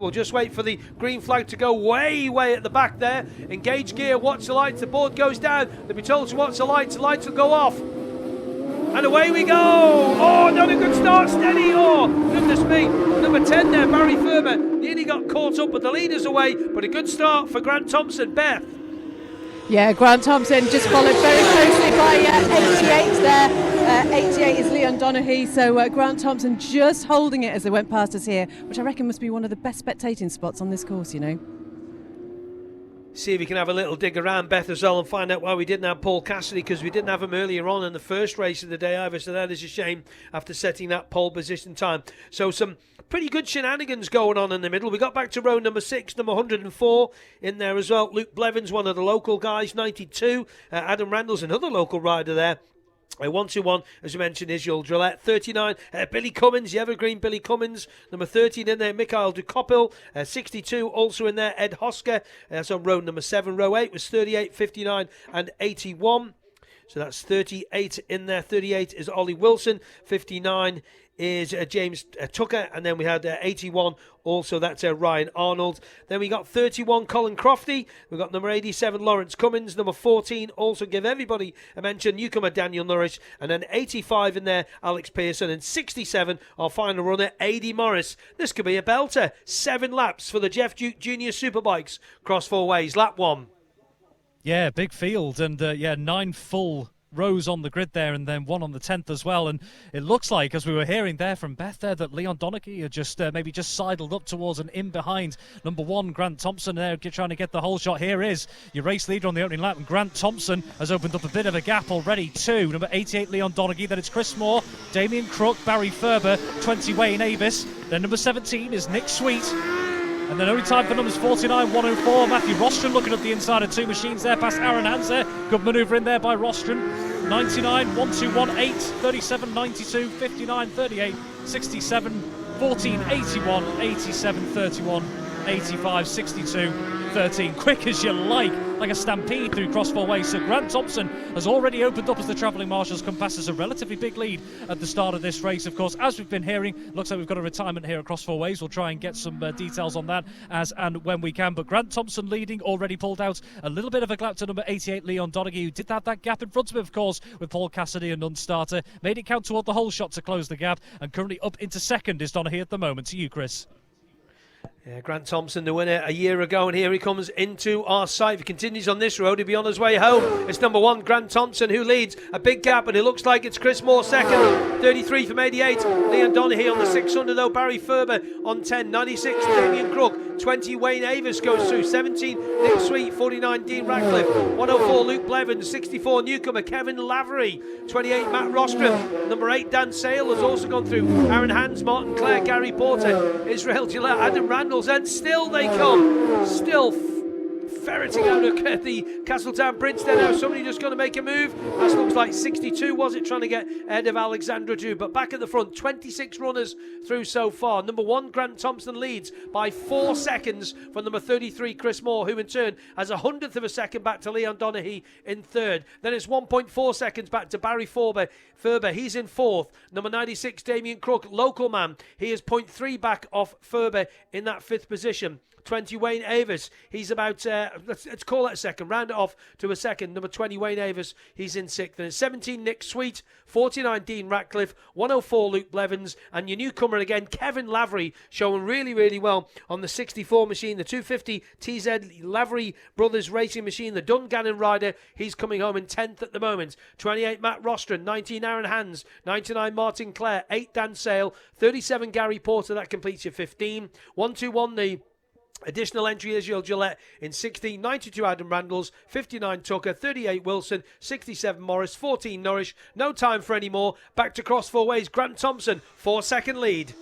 We'll just wait for the green flag to go way at the back there. Engage gear, watch the lights, the board goes down. They'll be told to watch the lights will go off. And away we go! Oh, not a good start, steady! Oh, goodness me. Number 10 there, Barry Ferber, nearly got caught up, but the leader's away. But a good start for Grant Thompson. Beth. Yeah, Grant Thompson just followed very closely by 88 there. 88 is Leon Donaghy, so Grant Thompson just holding it as they went past us here, which I reckon must be one of the best spectating spots on this course, you know. See if we can have a little dig around, Beth, as well, and find out why we didn't have Paul Cassidy, because we didn't have him earlier on in the first race of the day either, so that is a shame after setting that pole position time. So some pretty good shenanigans going on in the middle. We got back to row number 6, number 104 in there as well. Luke Blevins, one of the local guys, 92. Adam Randall's another local rider there. 121, as you mentioned, is Yul Gillette. 39, Billy Cummins, the evergreen Billy Cummins. Number 13 in there, Mikhail Dukopil. 62, also in there, Ed Hosker. That's on row number 7. Row 8 was 38, 59 and 81. So that's 38 in there. 38 is Ollie Wilson. 59 is James Tucker. And then we had 81 also, that's Ryan Arnold. Then we got 31, Colin Crofty. We've got number 87, Lawrence Cummins. Number 14, also give everybody a mention, newcomer Daniel Norris. And then 85 in there, Alex Pearson. And 67, our final runner, A.D. Morris. This could be a belter. 7 laps for the Geoff Duke Junior Superbikes. Cross 4 ways, lap 1. Yeah, big field, and 9 full rows on the grid there, and then 1 on the 10th as well. And it looks like, as we were hearing there from Beth there, that Leon Donaghy had just maybe just sidled up towards and in behind number 1, Grant Thompson there, trying to get the whole shot. Here is your race leader on the opening lap, and Grant Thompson has opened up a bit of a gap already too. Number 88, Leon Donaghy. Then it's Chris Moore, Damien Crook, Barry Ferber, 20, Wayne Avis. Then number 17 is Nick Sweet. And then only time for numbers 49, 104. Matthew Rostron looking up the inside of 2 machines there past Aaron Hans there. Good manoeuvre in there by Rostron. 99, 1218, 37, 92, 59, 38, 67, 14, 81, 87, 31, 85, 62, 13. Quick as you like a stampede through cross 4 ways. So Grant Thompson has already opened up as the travelling marshals come past us, a relatively big lead at the start of this race. Of course, as we've been hearing, looks like we've got a retirement here at cross 4 ways. We'll try and get some details on that as and when we can. But Grant Thompson leading, already pulled out a little bit of a gap to number 88, Leon Donaghy, who did have that gap in front of him, of course, with Paul Cassidy, a non-starter. Made it count toward the whole shot to close the gap, and currently up into second is Donaghy at the moment. To you, Chris. Yeah, Grant Thompson, the winner a year ago, and here he comes into our sight. If he continues on this road, he'll be on his way home. It's number 1, Grant Thompson, who leads a big gap, and it looks like it's Chris Moore second. 33 from 88, Leon Donaghy on the 600 though, Barry Ferber on 10, 96, Damien Crook, 20, Wayne Avis goes through, 17, Nick Sweet, 49, Dean Radcliffe, 104, Luke Blevins, 64, newcomer Kevin Lavery, 28, Matt Rostrom, number 8, Dan Sale has also gone through, Aaron Hans, Martin Clare, Gary Porter, Israel Gillette, Adam Randall, and still they come, still ferreting out at the Castletown Bridge there now. Somebody just going to make a move. That looks like 62, was it, trying to get ahead of Alexandra Drew. But back at the front, 26 runners through so far. Number 1, Grant Thompson leads by 4 seconds from number 33, Chris Moore, who in turn has 100th of a second back to Leon Donaghy in third. Then it's 1.4 seconds back to Barry Ferber. He's in 4th. Number 96, Damien Crook, local man. He is 0.3 back off Ferber in that 5th position. 20, Wayne Avis. He's about, let's call it a second, round it off to a second. Number 20, Wayne Avis, he's in 6th. And 17, Nick Sweet. 49, Dean Ratcliffe. 104, Luke Blevins. And your newcomer again, Kevin Lavery, showing really well on the 64 machine, the 250 TZ Lavery Brothers Racing machine, the Dungannon rider. He's coming home in 10th at the moment. 28, Matt Rostron. 19, Aaron Hans. 99, Martin Clare. 8, Dan Sale. 37, Gary Porter. That completes your 15. 121, the additional entry is Yul Gillette in 16, 92 Adam Randalls, 59 Tucker, 38 Wilson, 67 Morris, 14 Norris. No time for any more. Back to cross 4 ways. Grant Thompson, 4-second lead.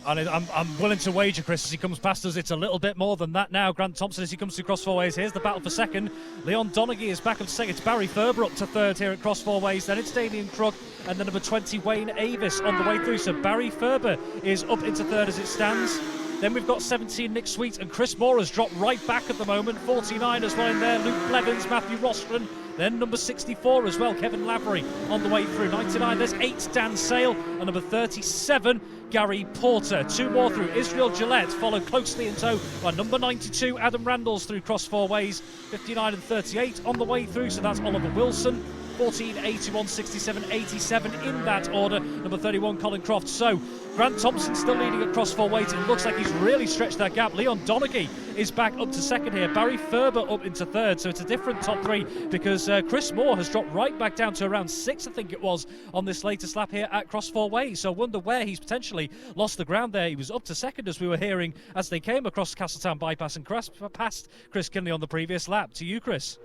And I'm willing to wager, Chris, as he comes past us, it's a little bit more than that now. Grant Thompson, as he comes through cross 4 ways, here's the battle for second. Leon Donaghy is back up to second. It's Barry Ferber up to third here at cross 4 ways. Then it's Damien Crook, and then number 20, Wayne Avis on the way through. So Barry Ferber is up into third as it stands. Then we've got 17, Nick Sweet, and Chris Moore has dropped right back at the moment. 49 as well in there. Luke Blevins, Matthew Rostron, Then number 64 as well, Kevin Lavery on the way through. 99, there's 8, Dan Sale, and number 37, Gary Porter. 2 more through. Israel Gillette followed closely in tow by number 92, Adam Randalls through cross 4 ways. 59 and 38 on the way through, so that's Oliver Wilson. 14, 81, 67, 87 in that order. Number 31, Colin Croft. So Grant Thompson still leading across 4 ways. It looks like he's really stretched that gap. Leon Donaghy is back up to second here. Barry Ferber up into third. So it's a different top 3 because Chris Moore has dropped right back down to around 6, I think it was, on this latest lap here at cross 4 ways. So I wonder where he's potentially lost the ground there. He was up to second as we were hearing as they came across Castletown bypass and past Chris Kinley on the previous lap. To you, Chris.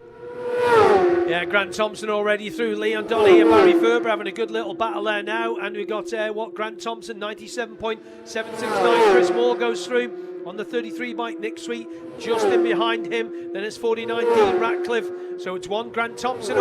Yeah, Grant Thompson already through. Leon Donaghy and Barry Ferber having a good little battle there now. And we've got Grant Thompson, 97.769. Chris Moore goes through on the 33 bike. Nick Sweet just in behind him. Then it's 49, Dean Ratcliffe. So it's 1, Grant Thompson.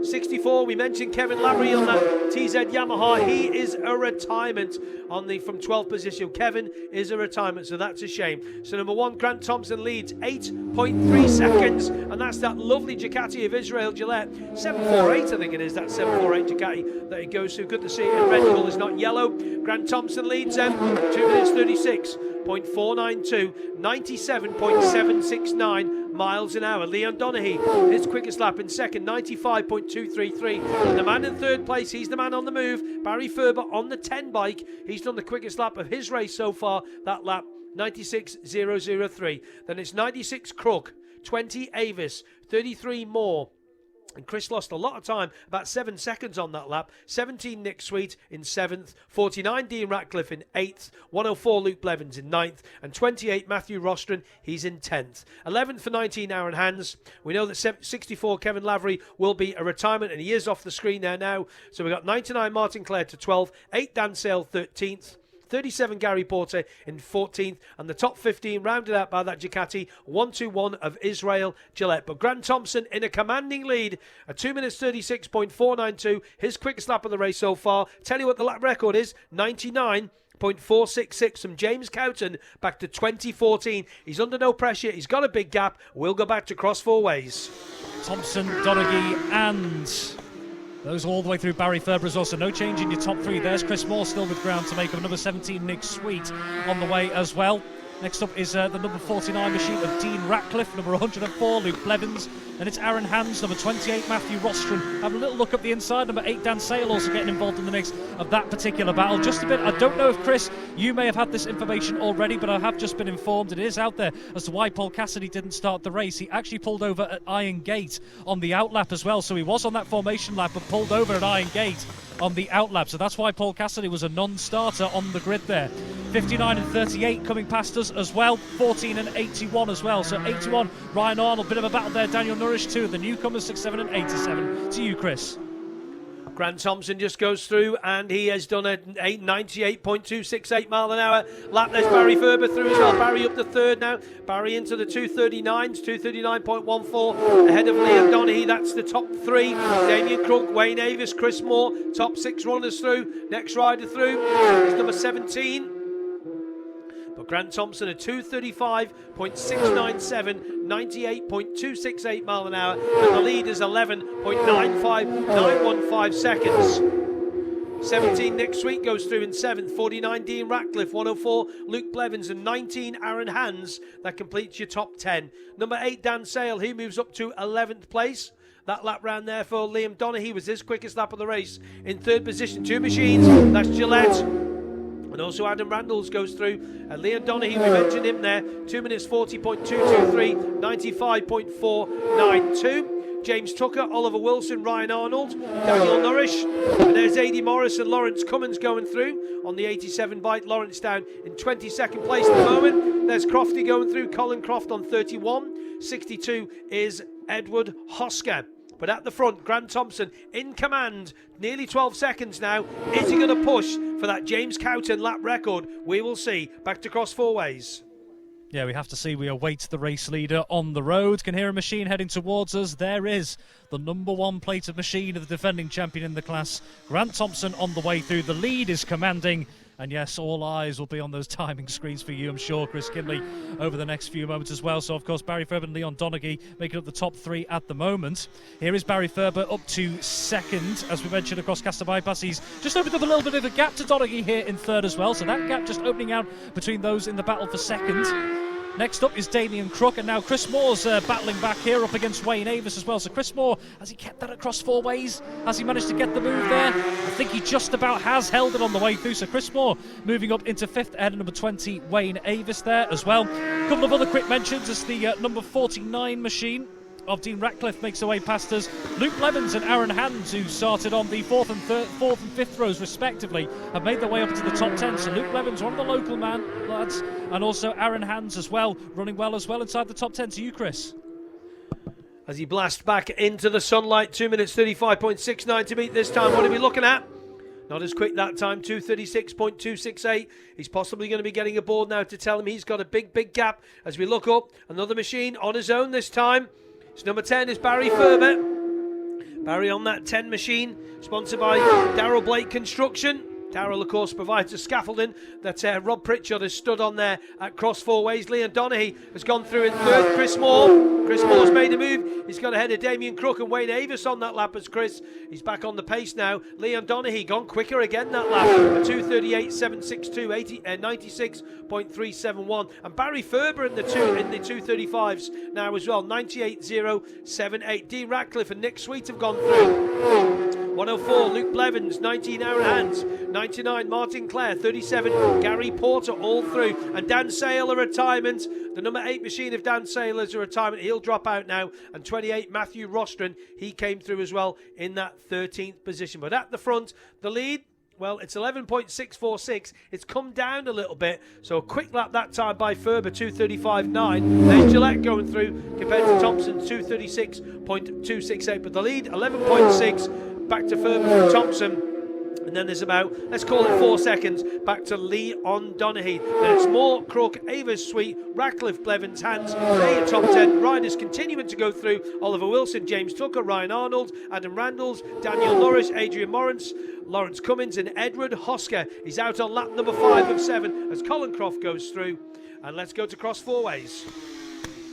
64. We mentioned Kevin Lavery on that TZ Yamaha. He is a retirement on the from 12th position. Kevin is a retirement, so that's a shame. So number 1, Grant Thompson leads 8.3 seconds, and that's that lovely Ducati of Israel Gillette. 748, I think it is, that 748 Ducati that he goes through. Good to see it in red colours, not yellow. Grant Thompson leads 2 minutes 36.492, 97.769 miles an hour. Leon Donaghy, his quickest lap in second, 95.233. And the man in third place, he's the man on the move. Barry Ferber on the 10 bike. He's done the quickest lap of his race so far, that lap, 96.003. Then it's 96 Crook, 20 Avis, 33 Moore. And Chris lost a lot of time, about 7 seconds on that lap. 17 Nick Sweet in 7th, 49 Dean Ratcliffe in 8th, 104 Luke Blevins in 9th, and 28 Matthew Rostron, he's in 10th. 11th for 19 Aaron Hands. We know that 64 Kevin Lavery will be a retirement, and he is off the screen there now. So we've got 99 Martin Clare to 12th, 8 Dan Sale 13th, 37 Gary Porter in 14th, and the top 15 rounded out by that Ducati 121 of Israel Gillette. But Grant Thompson in a commanding lead, a 2 minutes 36.492, his quickest lap of the race so far. Tell you what the lap record is, 99.466 from James Cowton back to 2014. He's under no pressure, he's got a big gap. We'll go back to cross 4 ways. Thompson, Donaghy and those all the way through Barry Ferber as well, so no change in your top 3. There's Chris Moore still with ground to make up. Number 17, Nick Sweet on the way as well. Next up is the number 49 machine of Dean Ratcliffe, number 104, Luke Blevins. Then it's Aaron Hands, number 28, Matthew Rostron. Have a little look up the inside, number 8, Dan Sale also getting involved in the mix of that particular battle. Just a bit, I don't know if Chris, you may have had this information already, but I have just been informed, it is out there, as to why Paul Cassidy didn't start the race. He actually pulled over at Iron Gate on the outlap as well, so he was on that formation lap, but pulled over at Iron Gate on the outlap, so that's why Paul Cassidy was a non-starter on the grid there. 59 and 38 coming past us as well, 14 and 81 as well, so 81 Ryan Arnold, bit of a battle there. Daniel Nourish too, the newcomers 67 and 87. To you, Chris. Grant Thompson just goes through and he has done a 98.268 mile an hour lap. There's Barry Ferber through as well. Barry up to third now. Barry into the 239s, 239.14 ahead of Leon Donaghy. That's the top 3. Damien Crook, Wayne Avis, Chris Moore, top 6 runners through. Next rider through is number 17. But Grant Thompson at 235.697, 98.268 mile an hour, and the lead is 11.95915 seconds. 17 Nick Sweet goes through in 7th, 49 Dean Ratcliffe, 104 Luke Blevins, and 19 Aaron Hands. That completes your top 10. Number 8 Dan Sale, he moves up to 11th place. That lap round there for Liam Donaghy was his quickest lap of the race. In 3rd position, 2 machines, that's Gillette. And also Adam Randalls goes through. And Leon Donaghy, we mentioned him there. 2 minutes 40.223, 95.492. James Tucker, Oliver Wilson, Ryan Arnold, Daniel Nourish. And there's A.D. Morris and Lawrence Cummins going through on the 87 bike. Lawrence down in 22nd place at the moment. There's Crofty going through, Colin Croft on 31. 62 is Edward Hosker. But at the front, Grant Thompson in command, nearly 12 seconds now. Is he going to push for that James Cowton lap record? We will see. Back to cross 4 ways. Yeah, we have to see. We await the race leader on the road. Can hear a machine heading towards us. There is the number 1 plated machine of the defending champion in the class. Grant Thompson on the way through. The lead is commanding. And yes, all eyes will be on those timing screens for you, I'm sure, Chris Kinley, over the next few moments as well. So, of course, Barry Ferber and Leon Donaghy making up the top three at the moment. Here is Barry Ferber up to second. As we mentioned, across Castor Bypass, he's just opened up a little bit of a gap to Donaghy here in third as well. So that gap just opening out between those in the battle for second. Next up is Damien Crook, and now Chris Moore's battling back here up against Wayne Avis as well. So Chris Moore, has he kept that across 4 ways? Has he managed to get the move there? I think he just about has held it on the way through. So Chris Moore moving up into 5th ahead of number 20, Wayne Avis there as well. A couple of other quick mentions as the number 49 machine of Dean Ratcliffe makes their way past us. Luke Blevins and Aaron Hands, who started on the 4th and 5th rows respectively, have made their way up into the top 10. So Luke Blevins, one of the local lads, and also Aaron Hands as well, running well as well inside the top 10. To you, Chris. As he blasts back into the sunlight, 2 minutes 35.69 to beat this time. What are we looking at? Not as quick that time, 2:36.268. He's possibly going to be getting aboard now to tell him he's got a big gap. As we look up, another machine on his own this time. So number 10 is Barry Ferber. Barry on that 10 machine, sponsored by Darryl Blake Construction. Darryl, of course, provides the scaffolding that Rob Pritchard has stood on there at cross 4 ways. Leon Donaghy has gone through in third. Chris Moore's made a move. He's got ahead of Damien Crook and Wayne Avis on that lap as Chris. He's back on the pace now. Leon Donaghy gone quicker again that lap. 2:38.762, 96.371. And Barry Ferber in the 2:35s now as well. 98.078. Dean Ratcliffe and Nick Sweet have gone through. 104, Luke Blevins, 19, Aaron Hands, 99, Martin Clare, 37, Gary Porter, all through, and Dan Sale a retirement. The number 8 machine of Dan Sale is a retirement. He'll drop out now. And 28, Matthew Rostron, he came through as well in that 13th position. But at the front, the lead, well, it's 11.646. It's come down a little bit. So a quick lap that time by Ferber, 2:35.9. There's Gillette going through compared to Thompson, 2:36.268. But the lead, 11.6. Back to Ferber from Thompson. And then there's about, let's call it 4 seconds, back to Leon Donaghy. Then it's Moore, Crook, Avis, Sweet, Ratcliffe, Blevins, Hands. They are top 10. Riders continuing to go through. Oliver Wilson, James Tucker, Ryan Arnold, Adam Randalls, Daniel Norris, Adrian Morris, Lawrence Cummins and Edward Hosker. He's out on lap number 5 of 7 as Colin Croft goes through. And let's go to cross 4 ways.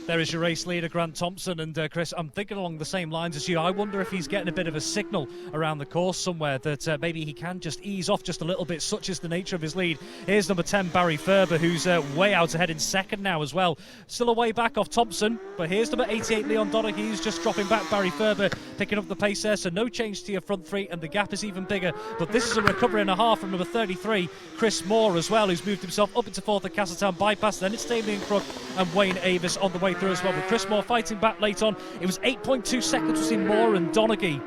There is your race leader, Grant Thompson, and Chris, I'm thinking along the same lines as you. I wonder if he's getting a bit of a signal around the course somewhere that maybe he can just ease off just a little bit, such is the nature of his lead. Here's number 10, Barry Ferber, who's way out ahead in second now as well. Still a way back off Thompson, but here's number 88, Leon Donaghy, who's just dropping back. Barry Ferber picking up the pace there, so no change to your front three, and the gap is even bigger. But this is a recovery and a half from number 33, Chris Moore as well, who's moved himself up into 4th at Castletown Bypass. Then it's Damien Crook and Wayne Avis on the way through as well, with Chris Moore fighting back late on. It was 8.2 seconds between Moore and Donaghy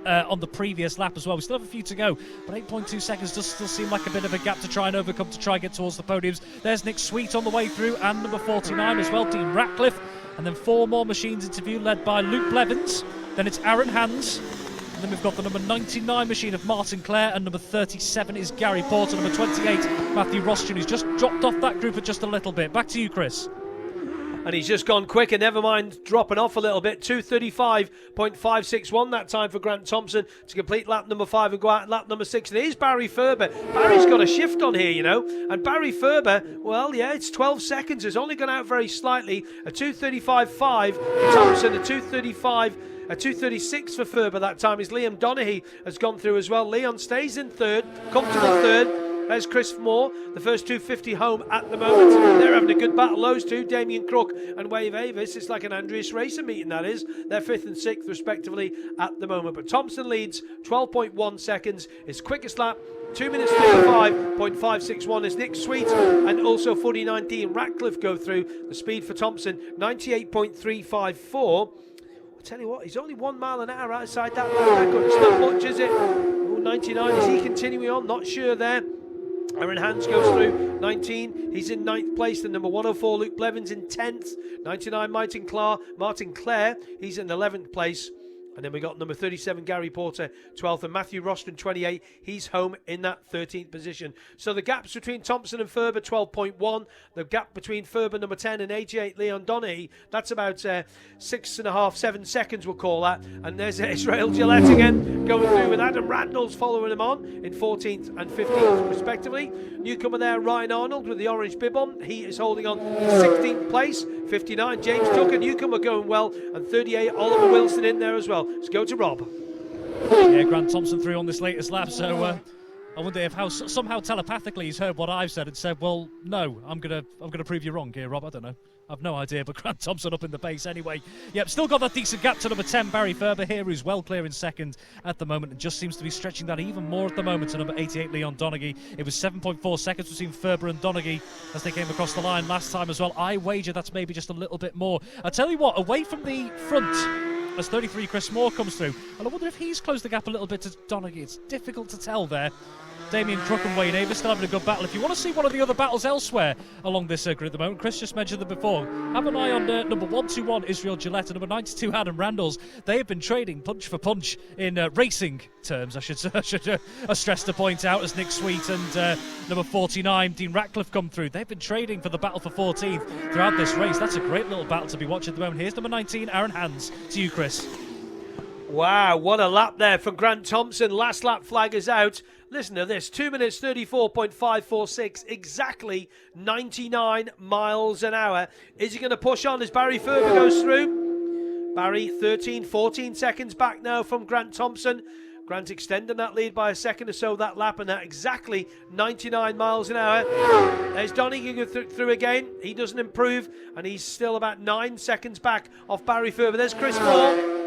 on the previous lap as well. We still have a few to go, but 8.2 seconds does still seem like a bit of a gap to try and overcome to try and get towards the podiums. There's Nick Sweet on the way through, and number 49 as well, Dean Ratcliffe. And then 4 more machines into view, led by Luke Blevins. Then it's Aaron Hands. And then we've got the number 99 machine of Martin Clare, and number 37 is Gary Porter. Number 28, Matthew Rostron, who's just dropped off that group for just a little bit. Back to you, Chris. And he's just gone quicker, never mind dropping off a little bit. 2:35.561 that time for Grant Thompson to complete lap number 5 and go out in lap number 6. And here's Barry Ferber. Barry's got a shift on here, you know. And Barry Ferber, well, yeah, it's 12 seconds. It's only gone out very slightly. A 2:35.5 for Thompson, a 2:36 for Ferber that time. Is Liam Donaghy has gone through as well. Leon stays in third, comfortable third. There's Chris Moore, the first 250 home at the moment. They're having a good battle, those two, Damien Crook and Wave Avis. It's like an Andreas Racer meeting, that is. They're 5th and 6th, respectively, at the moment. But Thompson leads 12.1 seconds. His quickest lap, 2 minutes 35.561 as Nick Sweet and also 49 Dean Ratcliffe go through. The speed for Thompson, 98.354. I tell you what, he's only 1 mile an hour outside that record. It's not much, is it? Oh, 99, is he continuing on? Not sure there. Aaron Hands goes through, 19, he's in 9th place. The number 104, Luke Blevins in 10th. 99, Martin Clare, he's in 11th place. And then we got number 37, Gary Porter, 12th, and Matthew Roston, 28. He's home in that 13th position. So the gaps between Thompson and Ferber, 12.1. The gap between Ferber, number 10, and 88, Leon Donaghy, that's about 6.5, 7 seconds, we'll call that. And there's Israel Gillette again, going through with Adam Randall's following him on in 14th and 15th, respectively. Newcomer there, Ryan Arnold, with the orange bib on. He is holding on 16th place. 59, James Tucker, newcomer, going well. And 38, Oliver Wilson in there as well. Let's go to Rob. Yeah, Grant Thompson through on this latest lap, so I wonder if somehow telepathically he's heard what I've said and said, well, no, I'm gonna prove you wrong here, Rob. I don't know. I've no idea, but Grant Thompson up in the pace anyway. Yep, still got that decent gap to number 10, Barry Ferber here, who's well clear in second at the moment and just seems to be stretching that even more at the moment to number 88, Leon Donaghy. It was 7.4 seconds between Ferber and Donaghy as they came across the line last time as well. I wager that's maybe just a little bit more. I tell you what, away from the front, as 33 Chris Moore comes through, and I wonder if he's closed the gap a little bit to Donaghy. It's difficult to tell there. Damien Crook and Wayne Avis still having a good battle. If you want to see one of the other battles elsewhere along this grid at the moment, Chris just mentioned them before. Have an eye on number 121, Israel Gillette, and number 92, Adam Randalls. They have been trading punch for punch in racing terms, I should stress to point out, as Nick Sweet and number 49, Dean Ratcliffe, come through. They've been trading for the battle for 14th throughout this race. That's a great little battle to be watching at the moment. Here's number 19, Aaron Hands. To you, Chris. Wow, what a lap there from Grant Thompson. Last lap flag is out. Listen to this, 2 minutes 34.546, exactly 99 miles an hour. Is he going to push on as Barry Ferber goes through? Barry 13, 14 seconds back now from Grant Thompson. Grant extending that lead by a second or so that lap, and that exactly 99 miles an hour. There's Donaghy through again. He doesn't improve, and he's still about 9 seconds back off Barry Ferber. There's Chris Moore.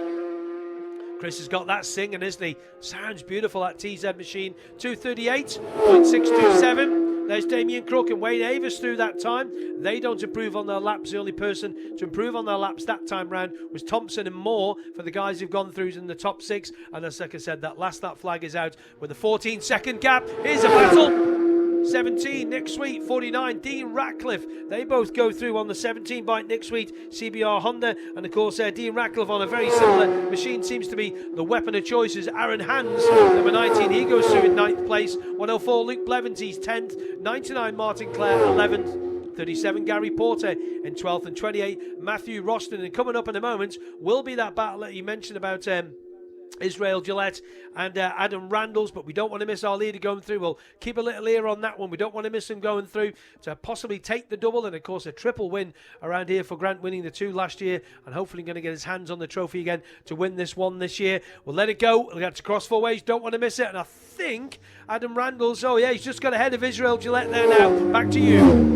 Chris has got that singing, isn't he? Sounds beautiful, that TZ machine. 2:38.627. There's Damien Crook and Wayne Avis through that time. They don't improve on their laps. The only person to improve on their laps that time round was Thompson and Moore for the guys who've gone through in the top 6. And as like I said, that last lap flag is out with a 14-second gap. Here's a battle. 17, Nick Sweet, 49, Dean Ratcliffe. They both go through on the 17 bike. Nick Sweet, CBR Honda, and of course Dean Ratcliffe on a very similar machine. Seems to be the weapon of choice is Aaron Hands, number 19. He goes through in 9th place. 104, Luke Blevins, he's 10th. 99, Martin Clare, 11th. 37, Gary Porter in 12th, and 28, Matthew Roston. And coming up in a moment will be that battle that you mentioned about Israel Gillette and Adam Randalls, but we don't want to miss our leader going through. We'll keep a little ear on that one. We don't want to miss him going through to possibly take the double, and of course a triple win around here for Grant, winning the 2 last year and hopefully going to get his hands on the trophy again to win this one this year. We'll let it go. We'll get to cross 4 ways. Don't want to miss it. And I think Adam Randalls, oh yeah, he's just got ahead of Israel Gillette there now. Back to you.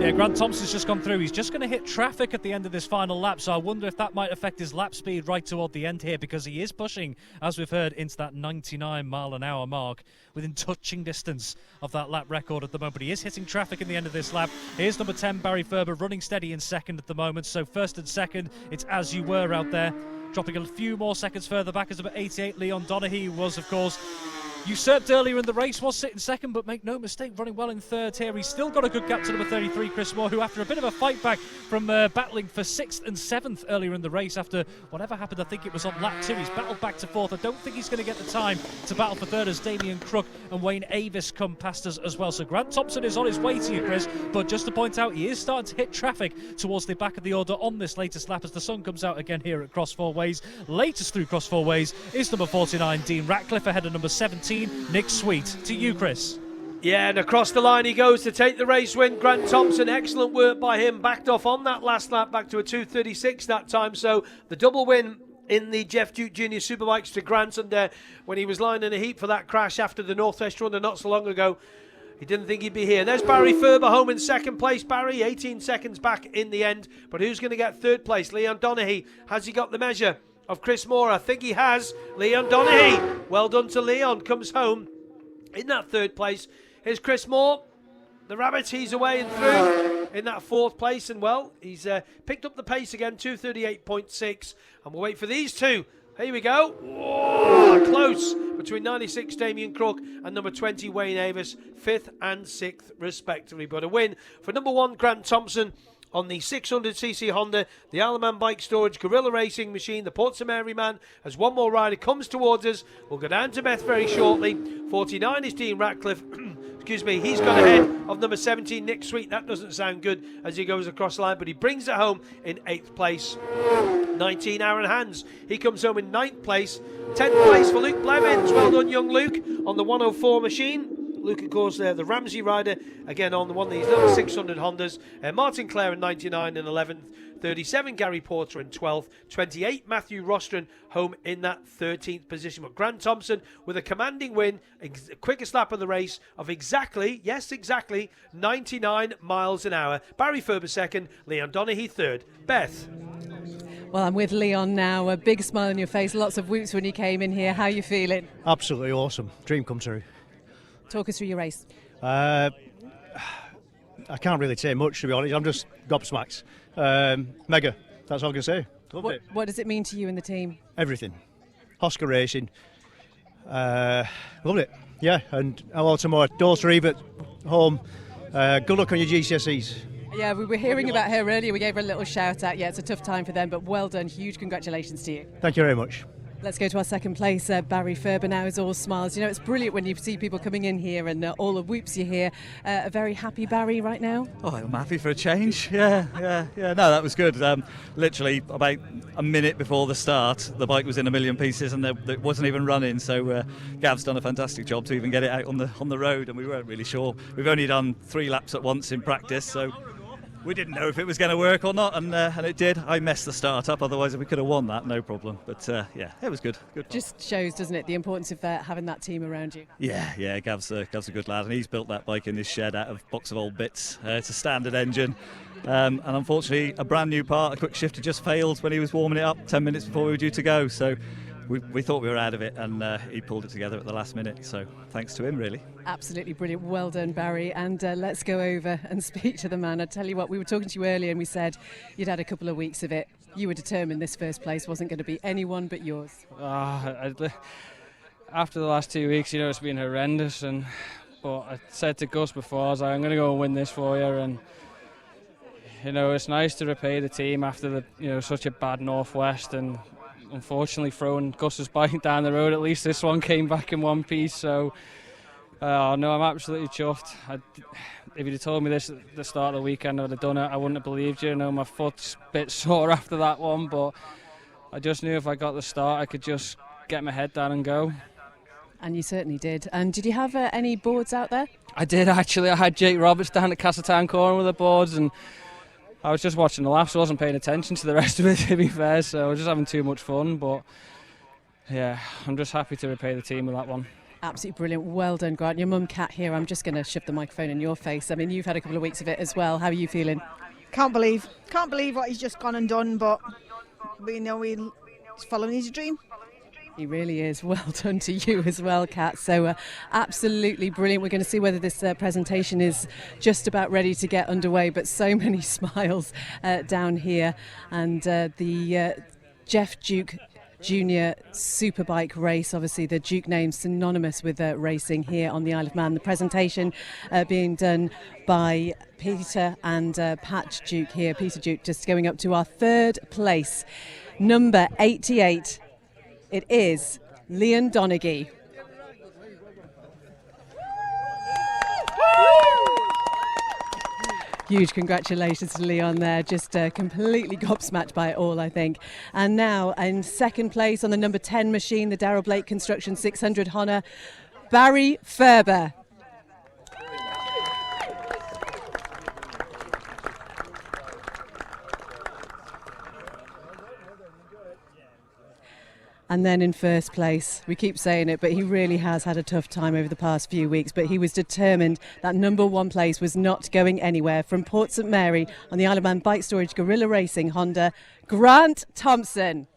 Yeah, Grant Thompson's just gone through. He's just going to hit traffic at the end of this final lap, so I wonder if that might affect his lap speed right toward the end here, because he is pushing, as we've heard, into that 99 mile an hour mark within touching distance of that lap record at the moment. But he is hitting traffic in the end of this lap. Here's number 10, Barry Ferber, running steady in second at the moment. So first and second, it's as you were out there. Dropping a few more seconds further back as number 88, Leon Donaghy, who was, of course, usurped earlier in the race, was sitting second, but make no mistake, running well in third here. He's still got a good gap to number 33, Chris Moore, who after a bit of a fight back from battling for 6th and 7th earlier in the race, after whatever happened, I think it was on lap 2, he's battled back to 4th. I don't think he's going to get the time to battle for 3rd as Damien Crook and Wayne Avis come past us as well. So Grant Thompson is on his way to you, Chris, but just to point out, he is starting to hit traffic towards the back of the order on this latest lap as the sun comes out again here at Cross 4 Ways. Latest through Cross 4 Ways is number 49, Dean Ratcliffe, ahead of number 17, Nick Sweet. To you, Chris. Yeah, and across the line he goes to take the race win. Grant Thompson, excellent work by him. Backed off on that last lap, back to a 2:36 that time. So the double win in the Geoff Duke Jr. Superbikes to Grant. And when he was lying in a heap for that crash after the Northwest Runner not so long ago, he didn't think he'd be here. There's Barry Ferber home in second place. Barry, 18 seconds back in the end. But who's going to get third place? Leon Donaghy. Has he got the measure of Chris Moore? I think he has. Leon Donaghy. Well done to Leon. Comes home in that third place. Here's Chris Moore. The Rabbit, he's away and through in that 4th place. And, well, he's picked up the pace again, 2:38.6. And we'll wait for these two. Here we go. Whoa, close between 96, Damien Crook, and number 20, Wayne Avis, 5th and 6th, respectively. But a win for number 1, Grant Thompson, on the 600cc Honda, the Alaman Bike Storage Gorilla Racing machine. The Port St Mary man has one more rider, comes towards us. We'll go down to Beth very shortly. 49 is Dean Ratcliffe. Excuse me, he's got ahead of number 17, Nick Sweet. That doesn't sound good as he goes across the line, but he brings it home in 8th place. 19, Aaron Hands. He comes home in 9th place. 10th place for Luke Blevins. Well done, young Luke, on the 104 machine. Luke, of course, the Ramsey rider, again on the one of these little 600 Hondas. Martin Clare in 99 and 11th. 37, Gary Porter in 12th. 28, Matthew Rostron home in that 13th position. But Grant Thompson with a commanding win, quickest lap of the race of exactly, yes, exactly, 99 miles an hour. Barry Ferber second, Leon Donaghy third. Beth. Well, I'm with Leon now. A big smile on your face, lots of whoops when you came in here. How are you feeling? Absolutely awesome. Dream come true. Talk us through your race. I can't really say much, to be honest. I'm just gobsmacked. Mega. That's all I can say. Loved it. What does it mean to you and the team? Everything. Oscar Racing. Loved it. Yeah, and hello to my daughter Eve at home. Good luck on your GCSEs. Yeah, we were hearing about her earlier. We gave her a little shout out. Yeah, it's a tough time for them, but well done. Huge congratulations to you. Thank you very much. Let's go to our second place. Barry Ferber now is all smiles. You know, it's brilliant when you see people coming in here and all the whoops you hear. A very happy Barry right now. Oh, I'm happy for a change. Yeah. No, that was good. Literally about a minute before the start, the bike was in a million pieces and it wasn't even running. So Gav's done a fantastic job to even get it out on the road, and we weren't really sure. We've only done 3 laps at once in practice, so we didn't know if it was going to work or not, and it did. I messed the start up, otherwise we could have won that, no problem. But yeah, it was good. Just shows, doesn't it, the importance of having that team around you. Yeah, Gav's a good lad, and he's built that bike in his shed out of a box of old bits. It's a standard engine, and unfortunately a brand new part, a quick shifter, just failed when he was warming it up 10 minutes before we were due to go. So we thought we were out of it, and he pulled it together at the last minute, so thanks to him, really. Absolutely brilliant. Well done, Barry. And let's go over and speak to the man. I tell you what, we were talking to you earlier and we said you'd had a couple of weeks of it. You were determined this first place wasn't going to be anyone but yours. After the last 2 weeks, you know, it's been horrendous. But I said to Gus before, I was like, I'm going to go and win this for you. And you know, it's nice to repay the team after such a bad northwest, and unfortunately throwing Gus's bike down the road. At least this one came back in one piece. So no, I'm absolutely chuffed. If you'd have told me this at the start of the weekend I'd have done it, I wouldn't have believed you. You know, my foot's a bit sore after that one, but I just knew if I got the start I could just get my head down and go. And you certainly did. And did you have any boards out there? I did, actually. I had Jake Roberts down at Castletown Corner with the boards, and I was just watching the laps. I wasn't paying attention to the rest of it, to be fair, so I was just having too much fun. But yeah, I'm just happy to repay the team with that one. Absolutely brilliant. Well done, Grant. Your mum, Kat, here. I'm just going to shove the microphone in your face. I mean, you've had a couple of weeks of it as well. How are you feeling? Can't believe what he's just gone and done, but we know he's following his dream. He really is. Well done to you as well, Kat. So absolutely brilliant. We're going to see whether this presentation is just about ready to get underway, but so many smiles down here. And the Geoff Duke Junior Superbike race, obviously the Duke name synonymous with racing here on the Isle of Man. The presentation being done by Peter and Pat Duke here. Peter Duke just going up to our third place, number 88. It is Leon Donaghy. Huge congratulations to Leon there, just completely gobsmacked by it all, I think. And now in second place on the number 10 machine, the Darrell Blake Construction 600 Honda, Barry Ferber. And then in first place, we keep saying it, but he really has had a tough time over the past few weeks, but he was determined that number 1 place was not going anywhere. From Port St Mary on the Isle of Man Bike Storage Gorilla Racing Honda, Grant Thompson.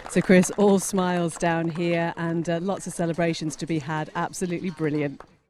So Chris, all smiles down here and lots of celebrations to be had. Absolutely brilliant.